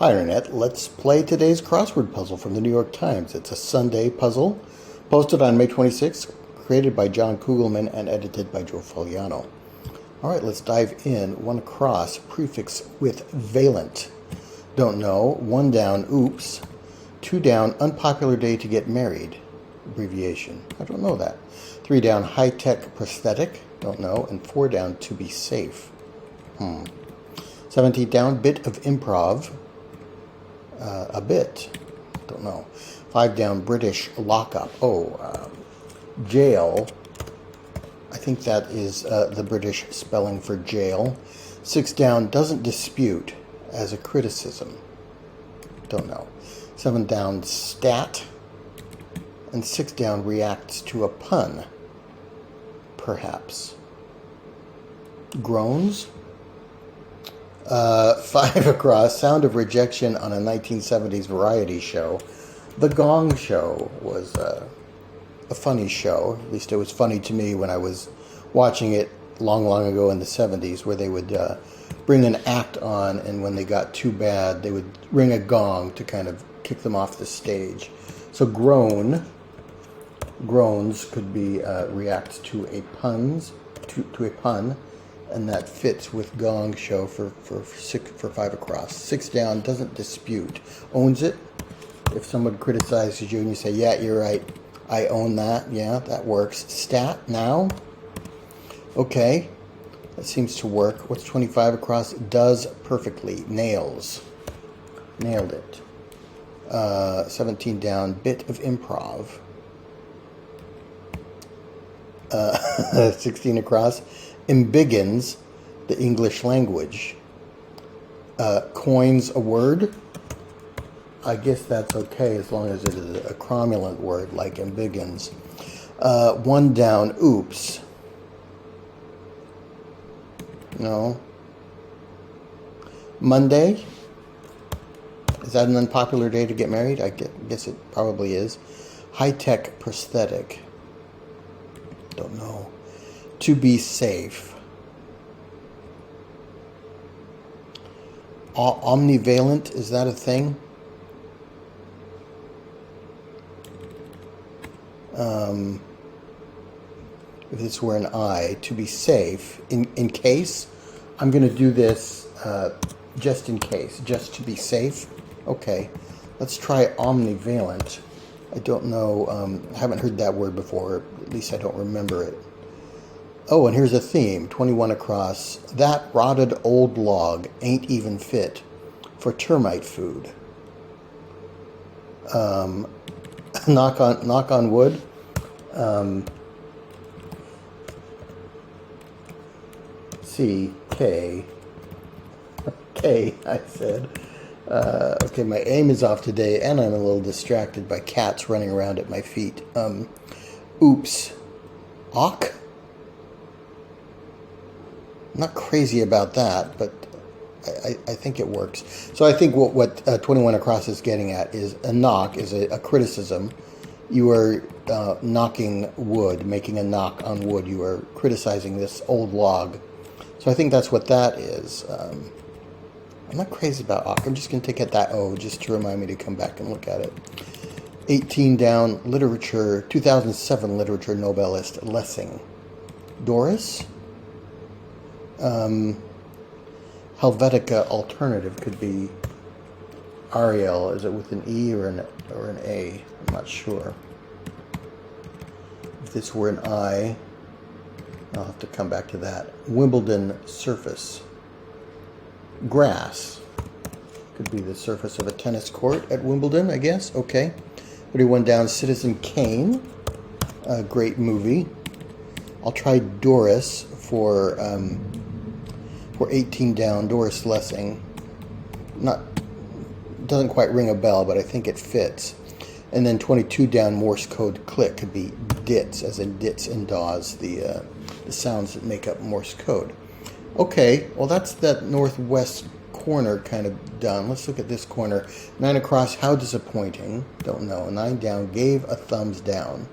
Hi Internet, let's play today's crossword puzzle from the New York Times. It's a Sunday puzzle posted on May 26th, created by John Kugelman and edited by Joe Foliano. Alright, let's dive in. One across, prefix with valent. Don't know. One down, oops. Two down, unpopular day to get married. Abbreviation. I don't know that. Three down, high-tech prosthetic. Don't know. And four down, to be safe. 17 down, bit of improv. A bit. Don't know. 5 down, British lockup. Jail. I think that is the British spelling for jail. 6 down, doesn't dispute as a criticism. Don't know. 7 down, stat. And 6 down, reacts to a pun. Perhaps. Groans. 5 across, sound of rejection on a 1970s variety show. The Gong Show was a funny show. At least it was funny to me when I was watching it long ago in the 70s, where they would bring an act on, and when they got too bad, they would ring a gong to kind of kick them off the stage. So groans could be reacts to a to a pun. And that fits with Gong Show for 5 across. 6 down, doesn't dispute. Owns it. If someone criticizes you and you say, yeah, you're right, I own that. Yeah, that works. Stat, now. Okay. That seems to work. What's 25 across? Does perfectly. Nails. Nailed it. 17 down, bit of improv. 16 across. Embiggens the English language. Coins a word. I guess that's okay as long as it is a cromulent word like embiggens. 1 down, oops. No. Monday. Is that an unpopular day to get married? I guess it probably is. High-tech prosthetic. Don't know. To be safe. Omnivalent, is that a thing? If this were an I, to be safe. In case, I'm going to do this just in case, just to be safe. Okay, let's try omnivalent. I don't know, I haven't heard that word before, at least I don't remember it. Oh, and here's a theme, 21 across. That rotted old log ain't even fit for termite food. Knock on wood. K, I said. Okay, my aim is off today, and I'm a little distracted by cats running around at my feet. Oops. Awk? I'm not crazy about that, but I think it works. So I think what 21 across is getting at is a knock is a criticism. You are knocking wood, making a knock on wood. You are criticizing this old log. So I think that's what that is. I'm not crazy about awk. I'm just going to take out that O just to remind me to come back and look at it. 18 down, literature, 2007 literature Nobelist Lessing. Doris? Helvetica alternative could be Ariel. Is it with an E or an A? I'm not sure. If this were an I, I'll have to come back to that. Wimbledon surface. Grass. Could be the surface of a tennis court at Wimbledon, I guess. Okay. 31 down, Citizen Kane. A great movie. I'll try Doris for 18 down, Doris Lessing. Doesn't quite ring a bell, but I think it fits. And then 22 down, Morse code click could be dits, as in dits and daws, the sounds that make up Morse code. Okay, well that's that northwest corner kind of done. Let's look at this corner. 9 across, how disappointing. Don't know. 9 down, gave a thumbs down.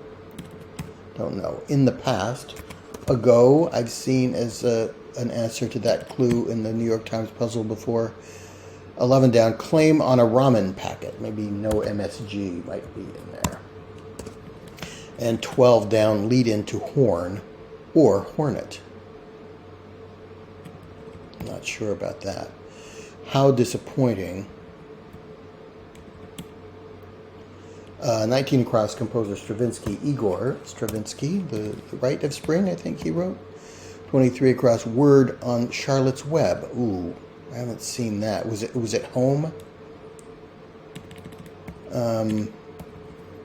Don't know. In the past. Ago, I've seen as an answer to that clue in the New York Times puzzle before. 11 down, claim on a ramen packet. Maybe no MSG might be in there. And 12 down, lead into horn or hornet. Not sure about that. How disappointing. 19 across, composer Stravinsky, Igor Stravinsky, the Rite of Spring, I think he wrote. 23 across, word on Charlotte's Web. Ooh, I haven't seen that. Was it home?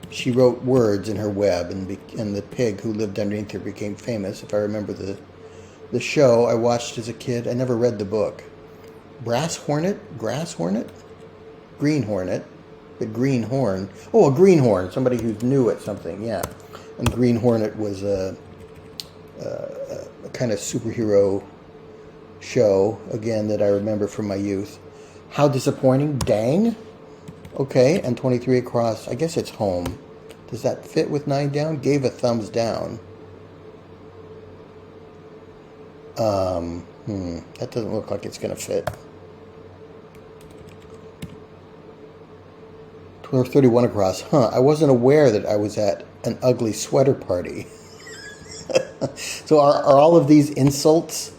She wrote words in her web, and the pig who lived underneath her became famous. If I remember the show I watched as a kid, I never read the book. Brass hornet, grass hornet, green hornet. The green horn. Oh, a greenhorn. Somebody who's new at something. Yeah. And Green Hornet was a kind of superhero show, again, that I remember from my youth. How disappointing. Dang. Okay. And 23 across. I guess it's home. Does that fit with 9 down? Gave a thumbs down. That doesn't look like it's going to fit. 31 across. I wasn't aware that I was at an ugly sweater party. So are all of these insults?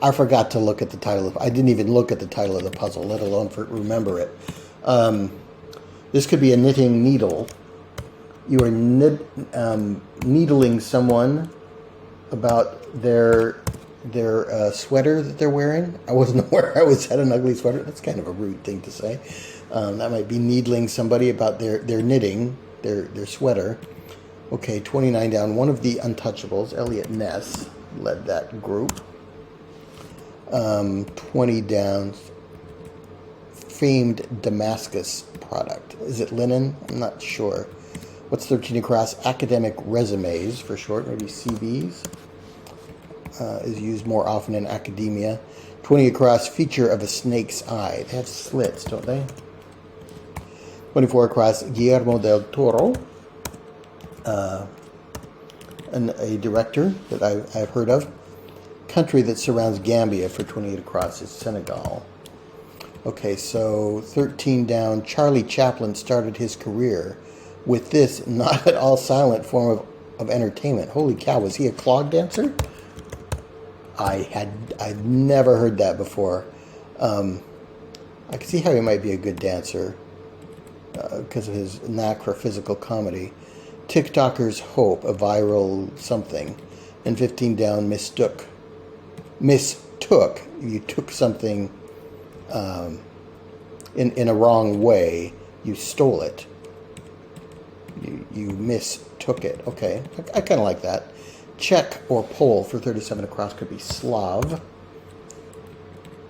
I forgot to look at the title. I didn't even look at the title of the puzzle, let alone remember it. This could be a knitting needle. You are needling someone about their sweater that they're wearing. I wasn't aware I was at an ugly sweater. That's kind of a rude thing to say. That might be needling somebody about their knitting, their sweater. Okay, 29 down. One of the Untouchables, Elliot Ness, led that group. 20 down. Famed Damascus product. Is it linen? I'm not sure. What's 13 across? Academic resumes, for short, maybe CVs. Is used more often in academia. 20 across, feature of a snake's eye. They have slits, don't they? 24 across, Guillermo del Toro, a director that I've heard of. Country that surrounds Gambia for 28 across is Senegal. Okay, so 13 down, Charlie Chaplin started his career with this not at all silent form of entertainment. Holy cow, was he a clog dancer? I'd never heard that before. I can see how he might be a good dancer because of his knack for physical comedy. TikToker's Hope, a viral something. And 15 down, mistook. You took something in a wrong way. You stole it. You mistook it. Okay, I kind of like that. Czech or Pole for 37 across could be Slav.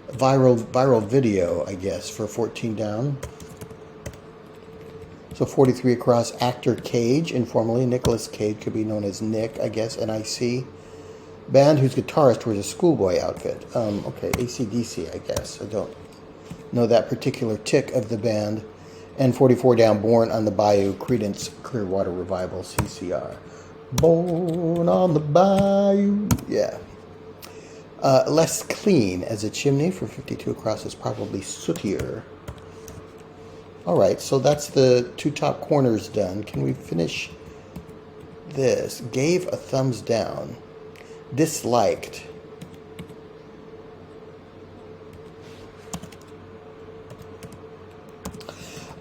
Viral video, I guess, for 14 down. So 43 across, actor Cage, informally. Nicolas Cage could be known as Nick, I guess, N-I-C. Band whose guitarist wears a schoolboy outfit. Okay, AC/DC, I guess. I don't know that particular tick of the band. And 44 down, Born on the Bayou, Creedence Clearwater Revival, CCR. Born on the Bayou. Yeah. Less clean as a chimney for 52 across is probably sootier. All right, so that's the 2 top corners done. Can we finish this? Gave a thumbs down. Disliked.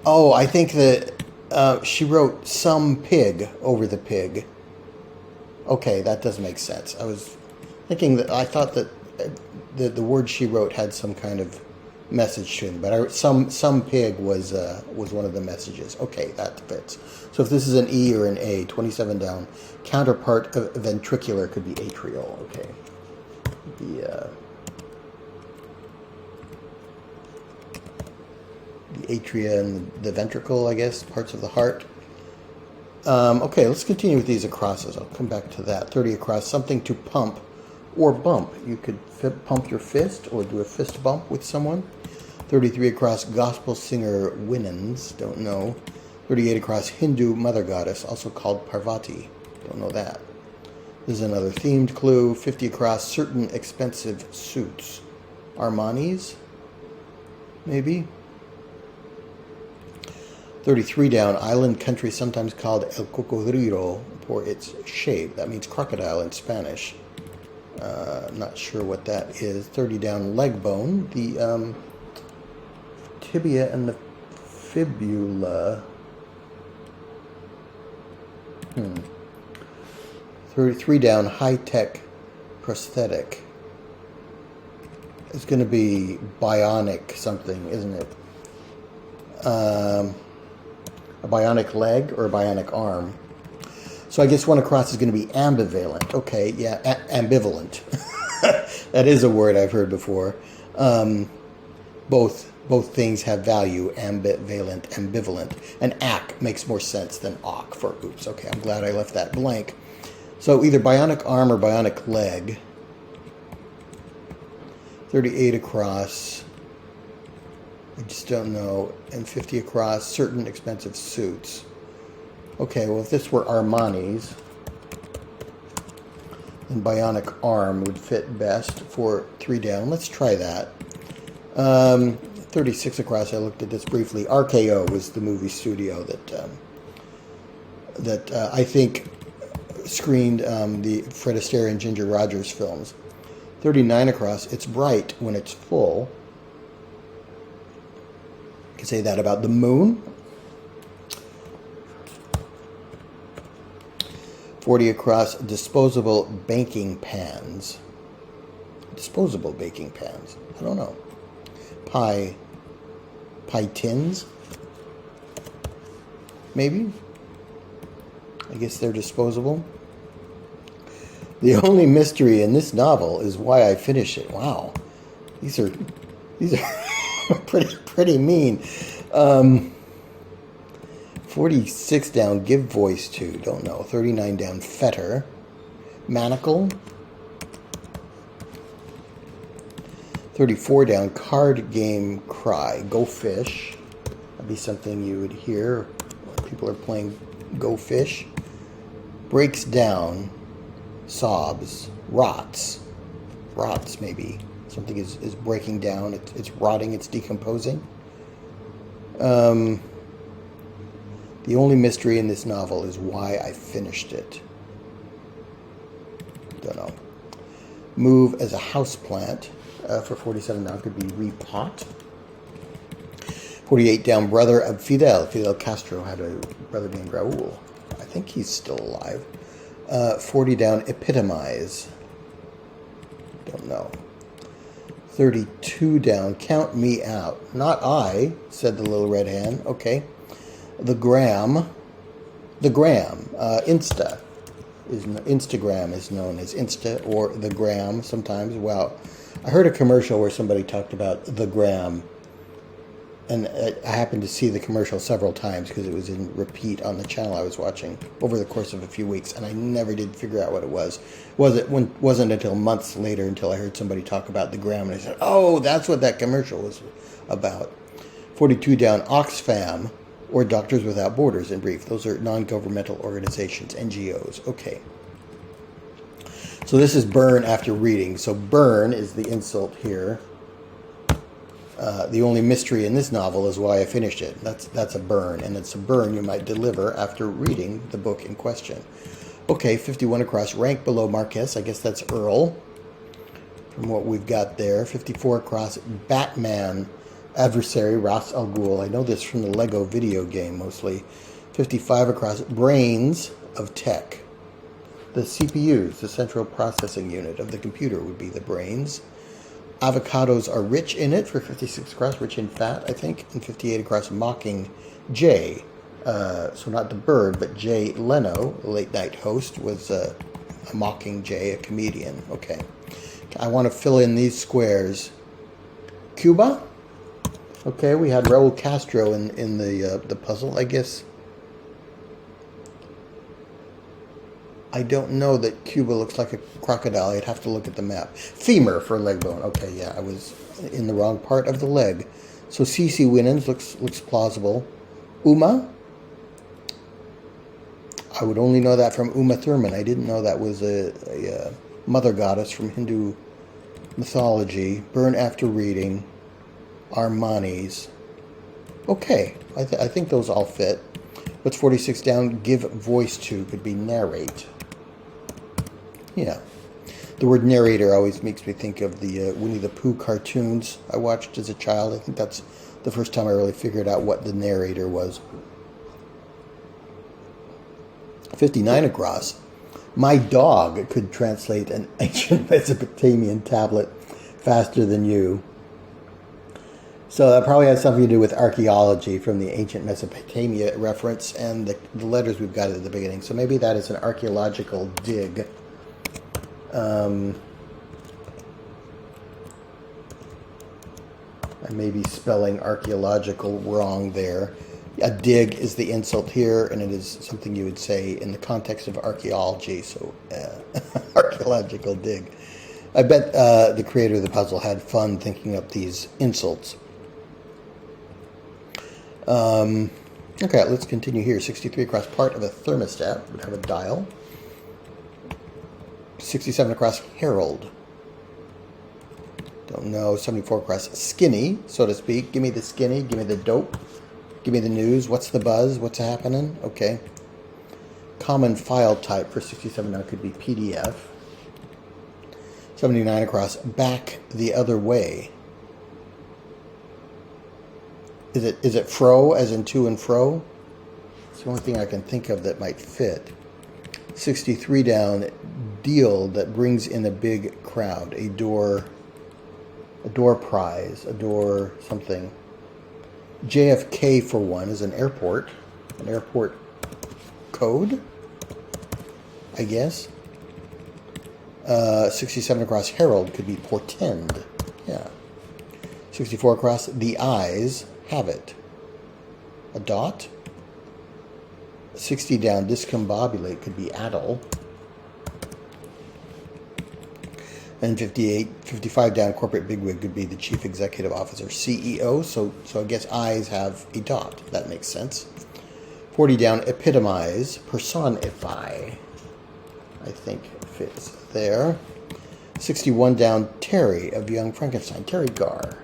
Oh, I think that she wrote some pig over the pig. Okay, that does make sense. I was thinking that I thought that the word she wrote had some kind of message to it, but some pig was one of the messages. Okay, that fits. So if this is an E or an A, 27 down, counterpart of ventricular could be atrial. Okay, the atria and the ventricle, I guess, parts of the heart. Okay, let's continue with these acrosses. I'll come back to that. 30 across, something to pump or bump. You could pump your fist or do a fist bump with someone. 33 across, gospel singer Winans. Don't know. 38 across, Hindu mother goddess, also called Parvati. Don't know that. This is another themed clue. 50 across, certain expensive suits. Armani's? Maybe? 33 down, island country sometimes called El Cocodrilo for its shape. That means crocodile in Spanish. Not sure what that is. 30 down, leg bone. The tibia and the fibula. 33 down, high-tech prosthetic. It's going to be bionic something, isn't it? A bionic leg or a bionic arm. So I guess one across is going to be ambivalent. Okay, yeah, ambivalent. That is a word I've heard before. Both things have value, ambivalent, ambivalent. And ac makes more sense than awk for oops. Okay, I'm glad I left that blank. So either bionic arm or bionic leg. 38 across. I just don't know. And 50 across, certain expensive suits. Okay, well, if this were Armani's, then bionic arm would fit best for 3 down. Let's try that. 36 across, I looked at this briefly. RKO was the movie studio that I think screened the Fred Astaire and Ginger Rogers films. 39 across, it's bright when it's full. You can say that about the moon. 40 across, disposable baking pans. Disposable baking pans. I don't know. Pie tins? Maybe? I guess they're disposable. The only mystery in this novel is why I finish it. Wow. These are pretty mean. 46 down, give voice to, don't know. 39 down, fetter. Manacle. 34 down, card game cry. Go fish. That'd be something you would hear when people are playing Go Fish. Breaks down, sobs, rots. Rots, maybe. Something is breaking down, it's rotting, it's decomposing. The only mystery in this novel is why I finished it. Don't know. Move as a houseplant for 47 down. Could be repot. 48 down, brother of Fidel. Fidel Castro had a brother named Raul. I think he's still alive. 40 down, epitomize. Don't know. 32 down, count me out. Not I, said the little red hand. Okay. The gram, Instagram is known as Insta or the gram sometimes. Well, I heard a commercial where somebody talked about the gram, and I happened to see the commercial several times because it was in repeat on the channel I was watching over the course of a few weeks, and I never did figure out what it was. Wasn't until months later until I heard somebody talk about the gram, and I said, oh, that's what that commercial was about. 42 down, Oxfam, or Doctors Without Borders, in brief. Those are non-governmental organizations, NGOs. Okay. So this is burn after reading. So burn is the insult here. The only mystery in this novel is why I finished it. That's a burn, and it's a burn you might deliver after reading the book in question. Okay, 51 across, rank below Marquess. I guess that's Earl, from what we've got there. 54 across, Batman adversary, Ra's al Ghul. I know this from the Lego video game mostly. 55 across, brains of tech. The CPUs, the central processing unit of the computer, would be the brains. Avocados are rich in it for 56 across, rich in fat, I think. And 58 across, mocking Jay. So not the bird, but Jay Leno, the late night host, was a mocking Jay, a comedian. Okay. I want to fill in these squares. Cuba? Okay, we had Raul Castro in the puzzle, I guess. I don't know that Cuba looks like a crocodile. I'd have to look at the map. Femur for leg bone. Okay, yeah, I was in the wrong part of the leg. So Cece Winans looks plausible. Uma? I would only know that from Uma Thurman. I didn't know that was a mother goddess from Hindu mythology. Burn after reading. Armani's. Okay, I think those all fit. What's 46 down? Give voice to could be narrate. Yeah. The word narrator always makes me think of the Winnie the Pooh cartoons I watched as a child. I think that's the first time I really figured out what the narrator was. 59 across. My dog could translate an ancient Mesopotamian tablet faster than you. So that probably has something to do with archaeology from the ancient Mesopotamia reference and the letters we've got at the beginning. So maybe that is an archaeological dig. I may be spelling archaeological wrong there. A dig is the insult here, and it is something you would say in the context of archaeology. So, archaeological dig. I bet the creator of the puzzle had fun thinking up these insults. Okay, let's continue here. 63 across, part of a thermostat would have a dial. 67 across, herald. Don't know. 74 across, skinny, so to speak. Give me the skinny, give me the dope, give me the news. What's the buzz? What's happening? Okay. Common file type for 67 now could be PDF. 79 across, back the other way. Is it fro, as in to and fro? It's the only thing I can think of that might fit. 63 down, deal that brings in a big crowd. A door prize, a door something. JFK for one is an airport code, I guess. 67 across, herald could be portend. Yeah. 64 across, the eyes have it. A dot. 60 down, discombobulate could be addle. And 55 down, corporate bigwig could be the chief executive officer, CEO. So I guess eyes have a dot. That makes sense. 40 down, epitomize, personify. I think fits there. 61 down, Terry of Young Frankenstein. Terry Garr.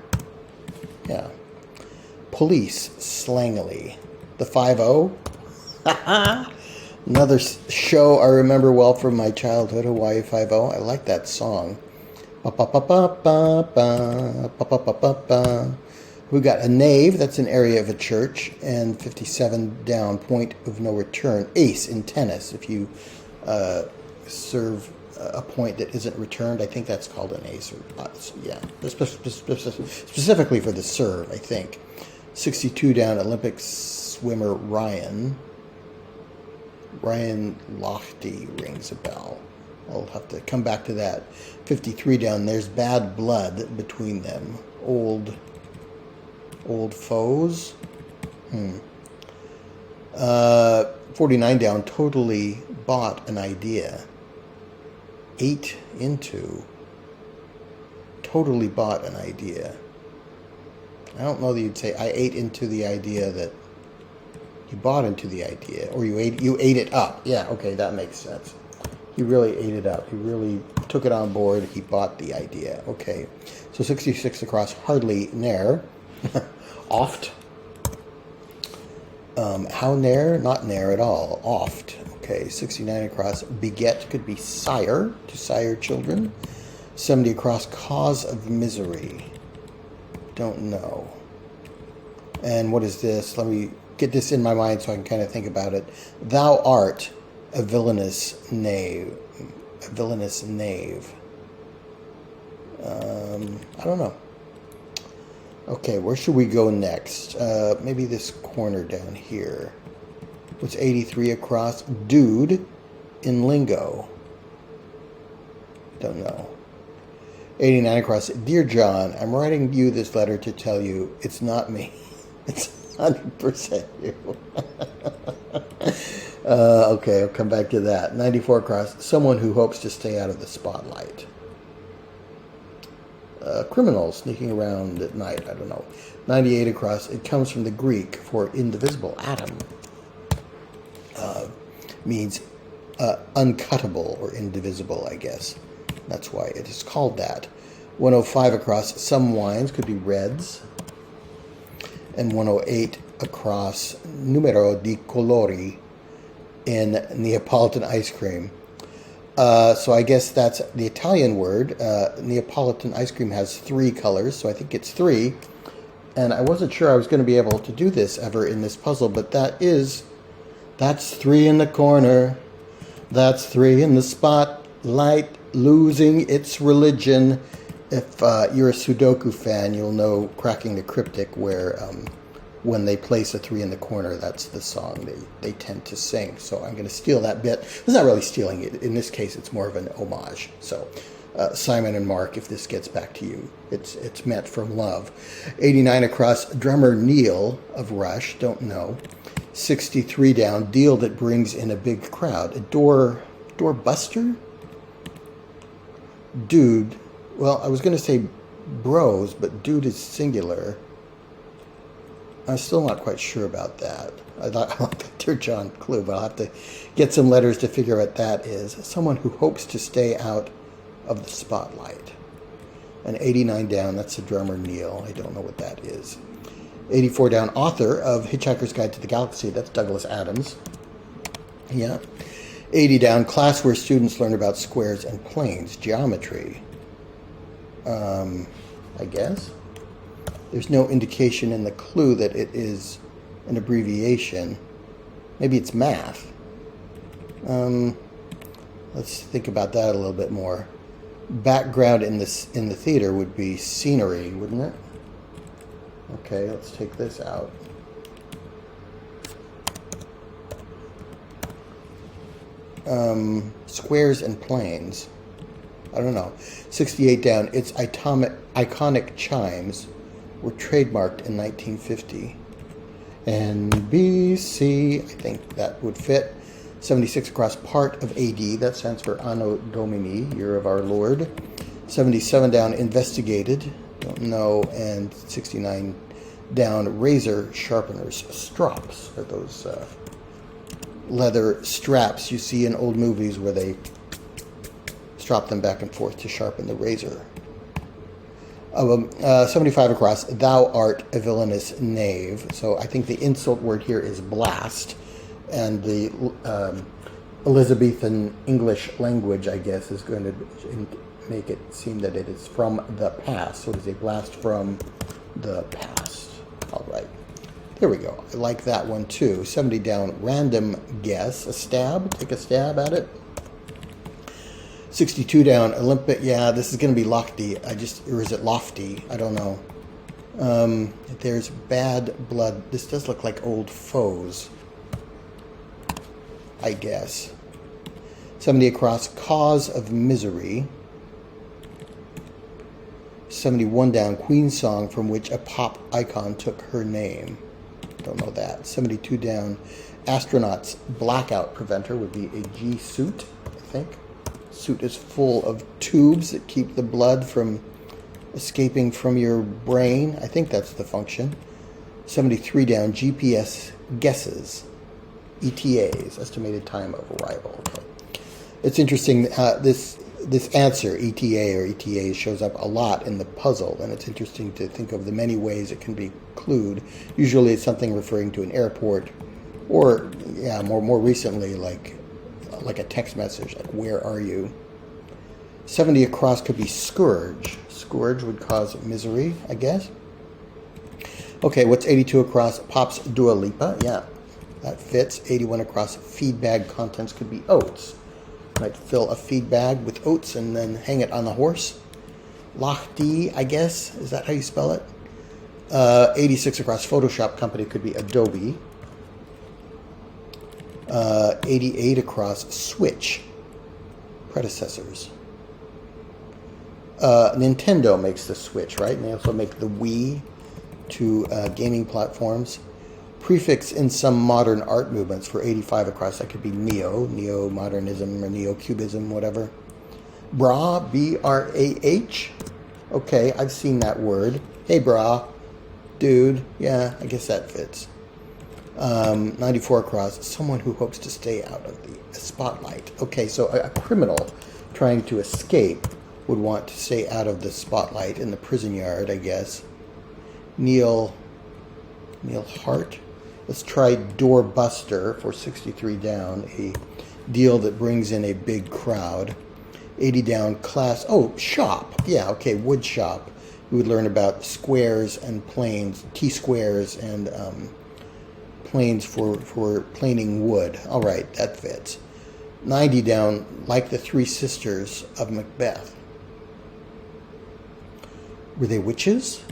Yeah. Police, slangily. The 5-0. Another show I remember well from my childhood, Hawaii 5-0. I like that song. We got a knave, that's an area of a church, and 57 down, point of no return. Ace in tennis, if you serve a point that isn't returned, I think that's called an ace. Yeah, specifically for the serve, I think. 62 down, Olympic swimmer Ryan Lochte rings a bell. I'll have to come back to that. 53 down, there's bad blood between them. Old foes. 49 down, totally bought an idea. 8 into. Totally bought an idea. I don't know that you'd say I ate into the idea that you bought into the idea, or you ate it up. Yeah, okay, that makes sense. He really ate it up. He really took it on board. He bought the idea. Okay, so 66 across, hardly ne'er. Oft. How ne'er? Not ne'er at all. Oft. Okay, 69 across, beget could be sire, to sire children. 70 across, cause of misery. Don't know. And what is this? Let me get this in my mind so I can kind of think about it. Thou art a villainous knave. A villainous knave. I don't know. Okay, where should we go next? Maybe this corner down here. What's 83 across? Dude in lingo. Don't know. 89 across. Dear John, I'm writing you this letter to tell you it's not me. It's 100% you. Okay, I'll come back to that. 94 across. Someone who hopes to stay out of the spotlight. Criminal sneaking around at night. I don't know. 98 across. It comes from the Greek for indivisible. Atom. Means uncuttable or indivisible, I guess. That's why it is called that. 105 across, some wines could be reds. and 108 across numero di colori in Neapolitan ice cream. So I guess that's the Italian word. Neapolitan ice cream has 3 colors, so I think it's 3. And I wasn't sure I was going to be able to do this ever in this puzzle, but that's 3 in the corner. That's 3 in the spotlight, losing its religion. If you're a Sudoku fan, you'll know Cracking the Cryptic, where when they place a 3 in the corner, that's the song they tend to sing. So I'm going to steal that bit. It's not really stealing it. In this case, it's more of an homage. So Simon and Mark, if this gets back to you, it's meant from love. 89 across, drummer Neil of Rush, don't know. 63 down, deal that brings in a big crowd. A door buster? Dude. Well, I was going to say bros, but dude is singular. I'm still not quite sure about that. I like the Dear John clue, but I'll have to get some letters to figure out what that is. Someone who hopes to stay out of the spotlight. And 89 down, that's the drummer Neil. I don't know what that is. 84 down, author of Hitchhiker's Guide to the Galaxy. That's Douglas Adams. Yeah. 80 down, class where students learn about squares and planes. Geometry. I guess. There's no indication in the clue that it is an abbreviation. Maybe it's math. Let's think about that a little bit more. Background in the theater would be scenery, wouldn't it? Okay, let's take this out. Squares and planes. I don't know. 68 down. Its iconic chimes were trademarked in 1950. NBC, I think that would fit. 76 across, part of AD. That stands for Anno Domini, Year of Our Lord. 77 down, investigated. Don't know. And 69 down, razor sharpeners. Strops are those leather straps you see in old movies where they strap them back and forth to sharpen the razor. 75 across, thou art a villainous knave. So I think the insult word here is blast. And the Elizabethan English language, I guess, is going to make it seem that it is from the past. So it is a blast from the past. All right. There we go. I like that one too. 70 down, random guess. A stab. Take a stab at it. 62 down, Olympic. Yeah, this is going to be lofty. Or is it lofty? I don't know. There's bad blood. This does look like old foes, I guess. 70 across, cause of misery. 71 down, Queen song from which a pop icon took her name. Don't know that. 72 down, astronaut's blackout preventer would be a G suit, I think. Suit is full of tubes that keep the blood from escaping from your brain. I think that's the function. 73 down, GPS guesses. ETAs, estimated time of arrival. Okay. It's interesting, this answer, ETA or ETAs, shows up a lot in the puzzle, and it's interesting to think of the many ways it can be clued. Usually it's something referring to an airport, or yeah, more recently like a text message, like where are you? 70 across could be scourge. Scourge would cause misery, I guess. Okay, what's 82 across? Pop's Dua Lipa. Yeah, that fits. 81 across, feed bag contents could be oats. Might fill a feed bag with oats and then hang it on the horse. Lahti, I guess. Is that how you spell it? 86 across, Photoshop company could be Adobe. 88 across, Switch. Predecessors. Nintendo makes the Switch, right? And they also make the Wii to gaming platforms. Prefix in some modern art movements for 85 across. That could be neo-modernism or neo-cubism, whatever. Bra, B-R-A-H. Okay, I've seen that word. Hey, bra. Dude. Yeah, I guess that fits. 94 across. Someone who hopes to stay out of the spotlight. Okay, so a criminal trying to escape would want to stay out of the spotlight in the prison yard, I guess. Neil Neil Hart. Let's try Doorbuster for 63 down, a deal that brings in a big crowd. 80 down, class. Oh, shop. Yeah, okay, wood shop. We would learn about squares and planes, T-squares and planes for planing wood. All right, that fits. 90 down, like the three sisters of Macbeth. Were they witches?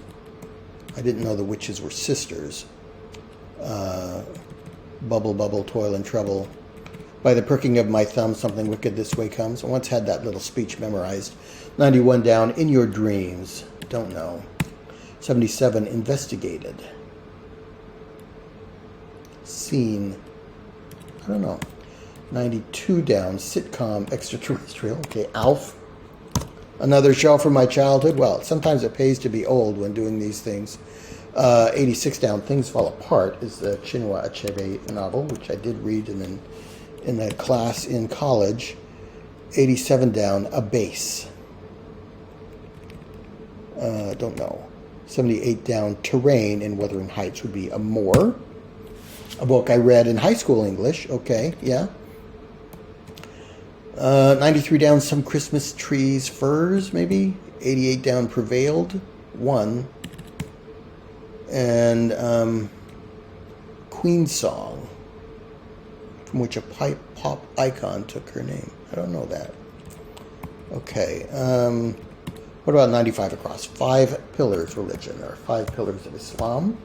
I didn't know the witches were sisters. Bubble, bubble, toil and trouble. By the perking of my thumb, something wicked this way comes. I once had that little speech memorized. 91 down, in your dreams. Don't know. 77, investigated. Seen. I don't know. 92 down, sitcom, extraterrestrial. Okay, Alf. Another show from my childhood. Well, sometimes it pays to be old when doing these things. 86 down, Things Fall Apart is the Chinua Achebe novel, which I did read in a class in college. 87 down, A Base. Don't know. 78 down, Terrain in Wuthering Heights would be a moor. A book I read in high school English. Okay, yeah. 93 down, Some Christmas Trees, Firs, maybe. 88 down, Prevailed. 1. And Queen Song, from which a pop icon took her name. I don't know that. Okay. What about 95 across? 5 pillars religion, or 5 pillars of Islam.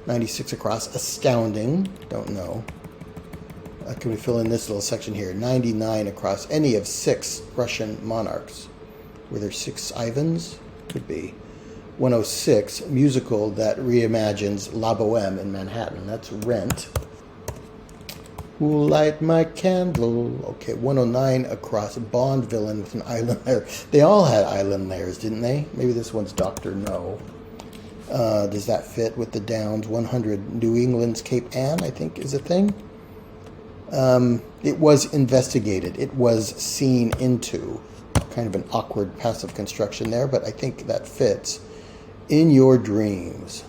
96 across, astounding. Don't know. Can we fill in this little section here? 99 across, any of 6 Russian monarchs. Were there 6 Ivans? Could be. 106, musical that reimagines La Boheme in Manhattan. That's Rent. Who'll light my candle? Okay, 109 across, Bond villain with an island lair. They all had island lairs, didn't they? Maybe this one's Dr. No. Does that fit with the Downs? 100, New England's Cape Ann, I think, is a thing. It was investigated. It was seen into. Kind of an awkward passive construction there, but I think that fits. In your dreams.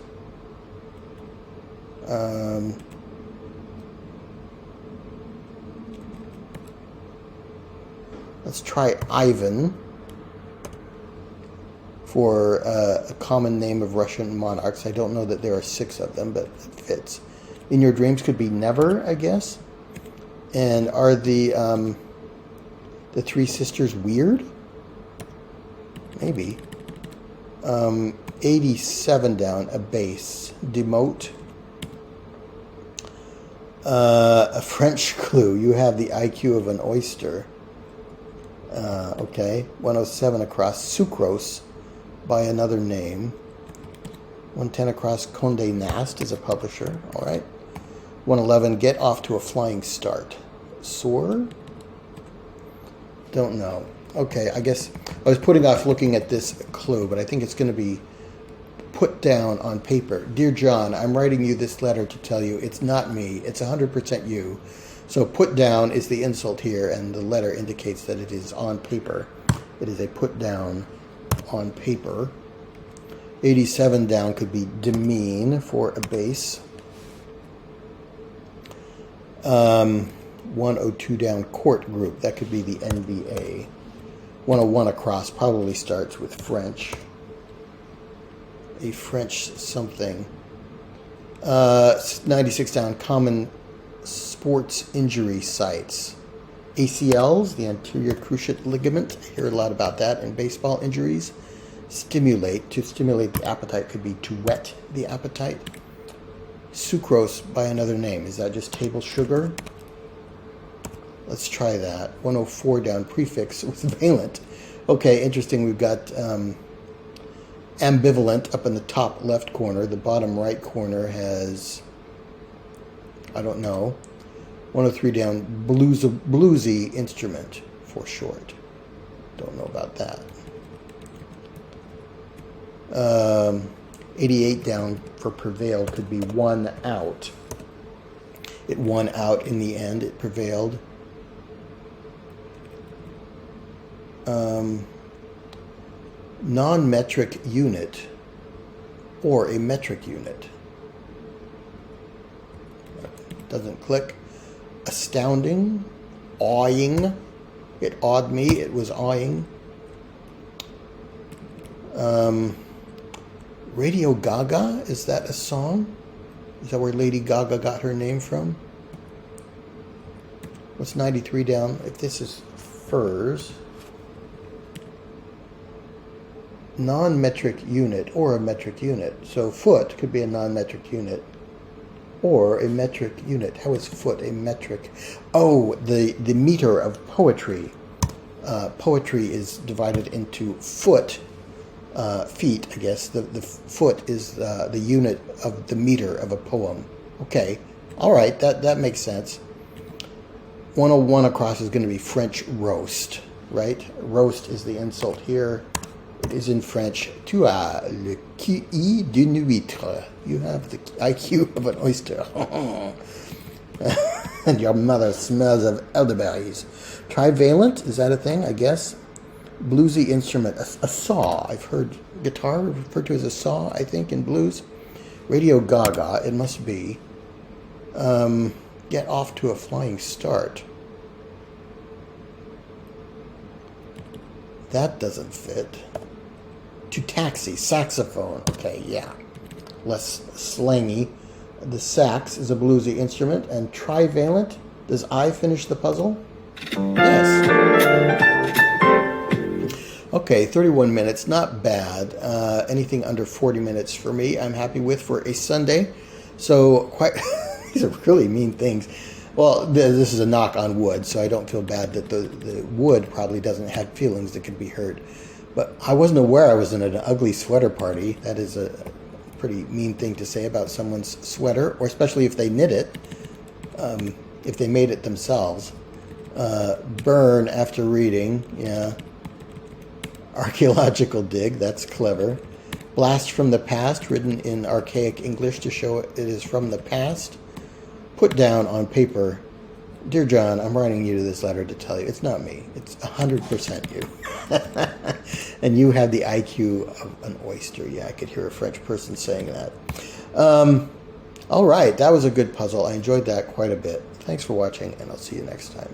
Let's try Ivan for a common name of Russian monarchs. I don't know that there are 6 of them, but it fits. In your dreams could be never, I guess. And are the 3 sisters weird? Maybe. 87 down, a base. Demote. A French clue. You have the IQ of an oyster. Okay. 107 across, Sucrose by another name. 110 across, Condé Nast is a publisher. All right. 111, get off to a flying start. Soar? Don't know. Okay, I guess I was putting off looking at this clue, but I think it's going to be put down on paper. Dear John, I'm writing you this letter to tell you it's not me. It's 100% you. So put down is the insult here, and the letter indicates that it is on paper. It is a put down on paper. 87 down could be demean for a base. 102 down, court group. That could be the NBA. 101 across probably starts with French. A French something. 96 down, common sports injury sites. ACLs, the anterior cruciate ligament. I hear a lot about that in baseball injuries. Stimulate. To stimulate the appetite could be to whet the appetite. Sucrose by another name. Is that just table sugar? Let's try that. 104 down, prefix with valent. Okay, interesting. We've got ambivalent up in the top left corner. The bottom right corner has, I don't know. 103 down, bluesy instrument for short. Don't know about that. 88 down for prevailed could be won out. It won out in the end. It prevailed. Non-metric unit or a metric unit. doesn't click. Astounding. Awing. It awed me. It was awing. Radio Gaga, is that a song? Is that where Lady Gaga got her name from? What's 93 down? If this is furs. Non-metric unit or a metric unit. So foot could be a non-metric unit or a metric unit. How is foot a metric? Oh, the meter of poetry. Poetry is divided into foot, feet, I guess. The foot is the unit of the meter of a poem. Okay, all right, that makes sense. 101 across is going to be French roast, right? Roast is the insult here. It is in French. Tu as le QI d'une huître. You have the IQ of an oyster. And your mother smells of elderberries. Trivalent, is that a thing, I guess? Bluesy instrument, a saw. I've heard guitar referred to as a saw, I think, in blues. Radio Gaga, it must be. Get off to a flying start. That doesn't fit. To taxi, saxophone. Okay, yeah. Less slangy. The sax is a bluesy instrument. And trivalent, does I finish the puzzle? Yes. Okay, 31 minutes, not bad. Anything under 40 minutes for me, I'm happy with for a Sunday. So, quite, these are really mean things. Well, this is a knock on wood, so I don't feel bad that the wood probably doesn't have feelings that can be hurt. But I wasn't aware I was in an ugly sweater party. That is a pretty mean thing to say about someone's sweater, or especially if they knit it, if they made it themselves. Burn after reading, yeah. Archaeological dig, that's clever. Blast from the past, written in archaic English to show it is from the past. Put down on paper. Dear John, I'm writing you this letter to tell you. It's not me. It's 100% you. And you have the IQ of an oyster. Yeah, I could hear a French person saying that. All right, that was a good puzzle. I enjoyed that quite a bit. Thanks for watching, and I'll see you next time.